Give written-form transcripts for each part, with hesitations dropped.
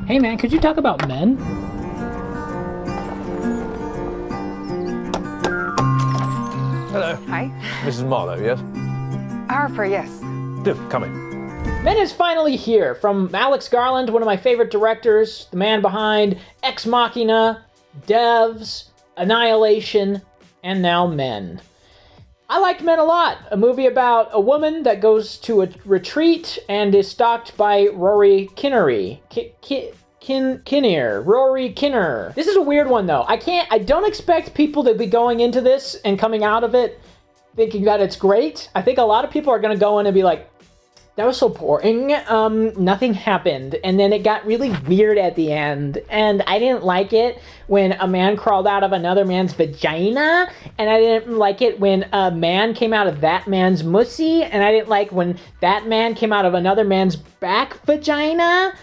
Hey man, could you talk about men? Hello. Hi. Mrs. Marlowe, yes? Harper, yes. Do, come in. Men is finally here, from Alex Garland, one of my favorite directors, the man behind Ex Machina, Devs, Annihilation, and now Men. I liked Men a lot, a movie about a woman that goes to a retreat and is stalked by Rory Kinnear. Rory Kinnear. This is a weird one though. I don't expect people to be going into this and coming out of it thinking that it's great. I think a lot of people are gonna go in and be like, that was so boring, nothing happened, and then it got really weird at the end, and I didn't like it when a man crawled out of another man's vagina, and I didn't like it when a man came out of that man's mussy, and I didn't like when that man came out of another man's back vagina.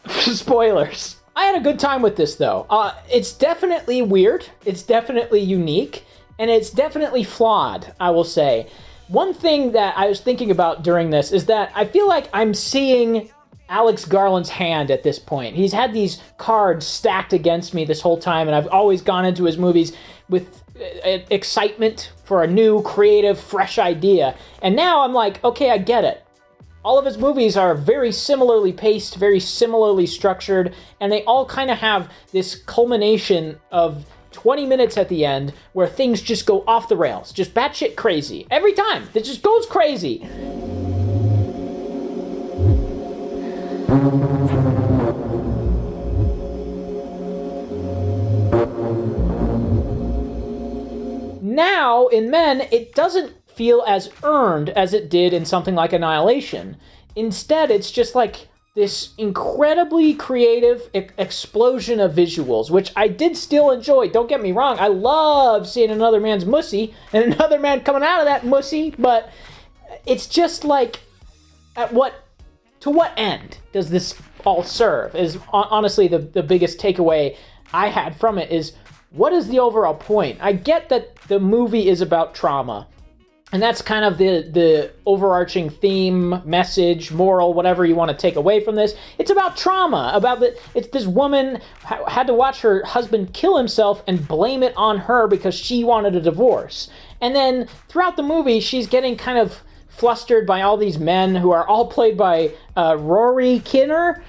Spoilers. I had a good time with this, though. It's definitely weird, it's definitely unique, and it's definitely flawed, I will say. One thing that I was thinking about during this is that I feel like I'm seeing Alex Garland's hand at this point. He's had these cards stacked against me this whole time, and I've always gone into his movies with excitement for a new, creative, fresh idea. And now I'm like, okay, I get it. All of his movies are very similarly paced, very similarly structured, and they all kind of have this culmination of 20 minutes at the end where things just go off the rails, just batshit crazy. Every time, it just goes crazy. Now, in Men, it doesn't feel as earned as it did in something like Annihilation. Instead, it's just like this incredibly creative explosion of visuals, which I did still enjoy. Don't get me wrong, I love seeing another man's mussy and another man coming out of that mussy, but it's just like, to what end does this all serve? Is honestly the biggest takeaway I had from it is, what is the overall point? I get that the movie is about trauma, and that's kind of the overarching theme, message, moral, whatever you want to take away from this. It's about trauma, it's this woman had to watch her husband kill himself and blame it on her because she wanted a divorce. And then throughout the movie, she's getting kind of flustered by all these men who are all played by Rory Kinnear,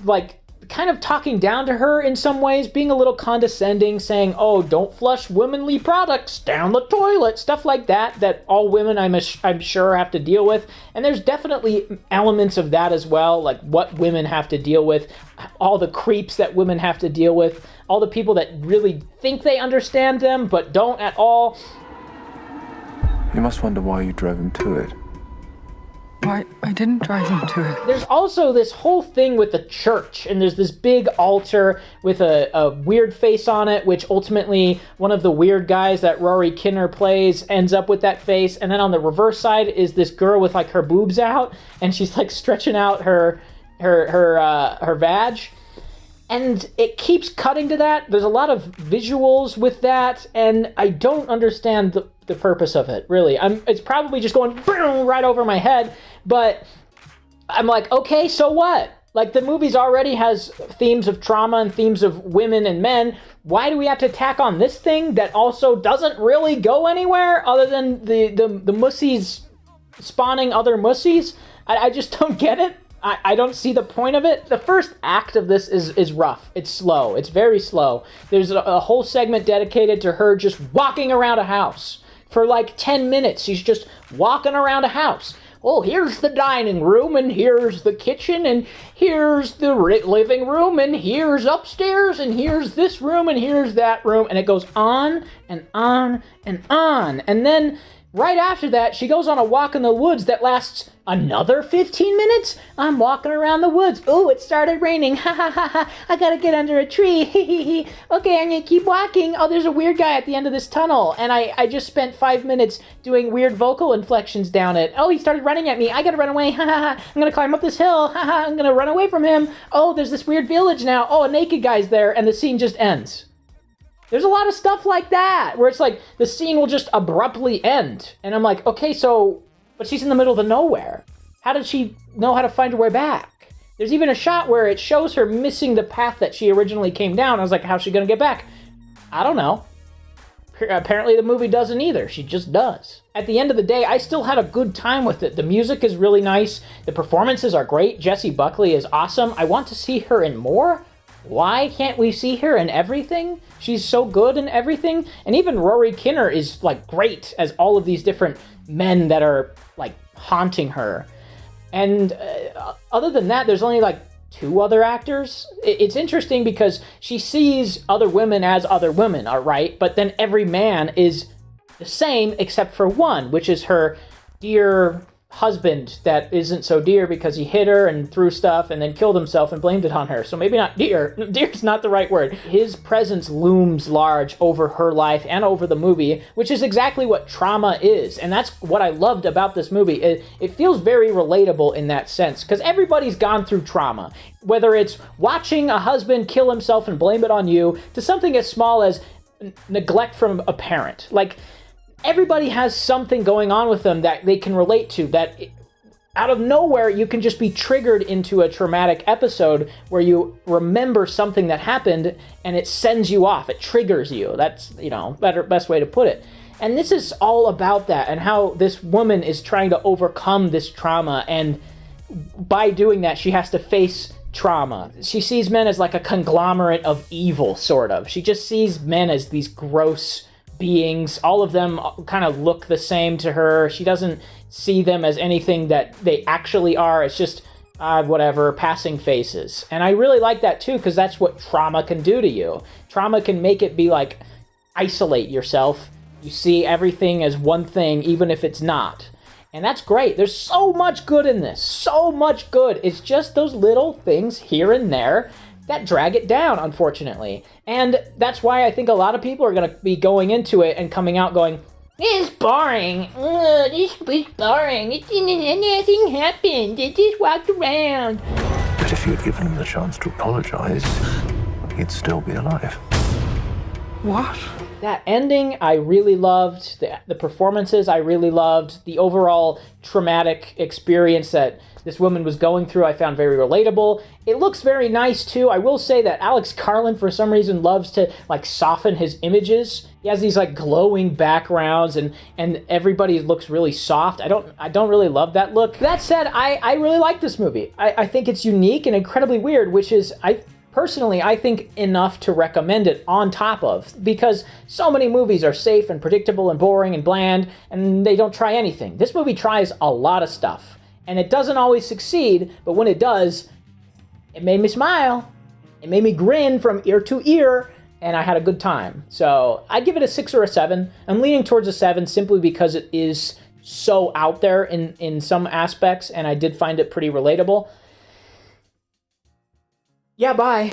like kind of talking down to her in some ways, being a little condescending, saying, oh, don't flush womanly products down the toilet, stuff like that all women, I'm sure, have to deal with. And there's definitely elements of that as well, like what women have to deal with, all the creeps that women have to deal with, all the people that really think they understand them, but don't at all. You must wonder why you drove him to it. Why, I didn't drive him to it. There's also this whole thing with the church, and there's this big altar with a weird face on it, which ultimately one of the weird guys that Rory Kinnear plays ends up with that face. And then on the reverse side is this girl with like her boobs out, and she's like stretching out her vag. And it keeps cutting to that. There's a lot of visuals with that, and I don't understand the purpose of it, really. It's probably just going right over my head, but I'm like, okay, so what? Like, the movie's already has themes of trauma and themes of women and men. Why do we have to tack on this thing that also doesn't really go anywhere other than the mussies spawning other mussies? I just don't get it. I don't see the point of it. The first act of this is rough. It's slow. It's very slow. There's a whole segment dedicated to her just walking around a house. For like 10 minutes, she's just walking around a house. Oh, here's the dining room, and here's the kitchen, and here's the living room, and here's upstairs, and here's this room, and here's that room. And it goes on and on and on. And then right after that, she goes on a walk in the woods that lasts another 15 minutes? I'm walking around the woods. Oh, it started raining. Ha ha ha ha. I gotta get under a tree. Okay, I'm gonna keep walking. Oh, there's a weird guy at the end of this tunnel. And I just spent 5 minutes doing weird vocal inflections down it. Oh, he started running at me. I gotta run away. Ha ha ha. I'm gonna climb up this hill. Ha ha. I'm gonna run away from him. Oh, there's this weird village now. Oh, a naked guy's there. And the scene just ends. There's a lot of stuff like that, where it's like the scene will just abruptly end. And I'm like, okay, so, but she's in the middle of the nowhere. How did she know how to find her way back? There's even a shot where it shows her missing the path that she originally came down. I was like, how's she gonna get back? I don't know. Apparently the movie doesn't either. She just does. At the end of the day, I still had a good time with it. The music is really nice. The performances are great. Jessie Buckley is awesome. I want to see her in more. Why can't we see her in everything? She's so good in everything. And even Rory Kinnear is like great as all of these different men that are like haunting her. And other than that, there's only like 2 other actors. It's interesting because she sees other women as other women, all right? But then every man is the same except for one, which is her dear husband that isn't so dear because he hit her and threw stuff and then killed himself and blamed it on her. So maybe not dear. Dear's not the right word. His presence looms large over her life and over the movie, which is exactly what trauma is. And that's what I loved about this movie. It feels very relatable in that sense because everybody's gone through trauma. Whether it's watching a husband kill himself and blame it on you to something as small as neglect from a parent. Like, everybody has something going on with them that they can relate to, that out of nowhere you can just be triggered into a traumatic episode where you remember something that happened and it sends you off, it triggers you. That's, best way to put it. And this is all about that and how this woman is trying to overcome this trauma, and by doing that she has to face trauma. She sees men as like a conglomerate of evil, sort of. She just sees men as these gross beings. All of them kind of look the same to her. She doesn't see them as anything that they actually are. It's just whatever, passing faces. And I really like that too, because that's what trauma can do to you. Trauma can make it be like, isolate yourself. You see everything as one thing, even if it's not. And that's great. There's so much good in this. So much good. It's just those little things here and there that drag it down, unfortunately. And that's why I think a lot of people are going to be going into it and coming out going, it's boring. This was boring. Nothing happened. It just walked around. But if you'd given him the chance to apologize, he'd still be alive. What? That ending I really loved. The performances I really loved. The overall traumatic experience that this woman was going through I found very relatable. It looks very nice too. I will say that Alex Garland for some reason loves to like soften his images. He has these like glowing backgrounds and everybody looks really soft. I don't really love that look. That said, I really like this movie. I think it's unique and incredibly weird, which is personally, I think enough to recommend it on top of, because so many movies are safe and predictable and boring and bland, and they don't try anything. This movie tries a lot of stuff, and it doesn't always succeed, but when it does, it made me smile. It made me grin from ear to ear, and I had a good time. So I'd give it a 6 or a 7. I'm leaning towards a 7 simply because it is so out there in some aspects, and I did find it pretty relatable. Yeah, bye.